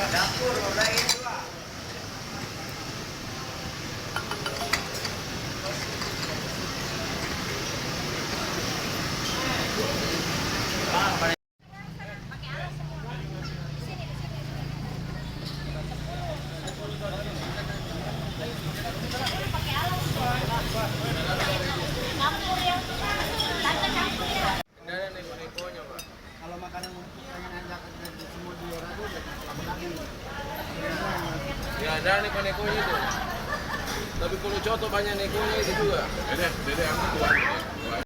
Dapur, lagi dua. Kalau makanan untuk pengen semua di Ragu lagi. Ya ada nih nekonya itu. Tapi kalau coto banyak nekonya itu juga. Dede, aku tuh.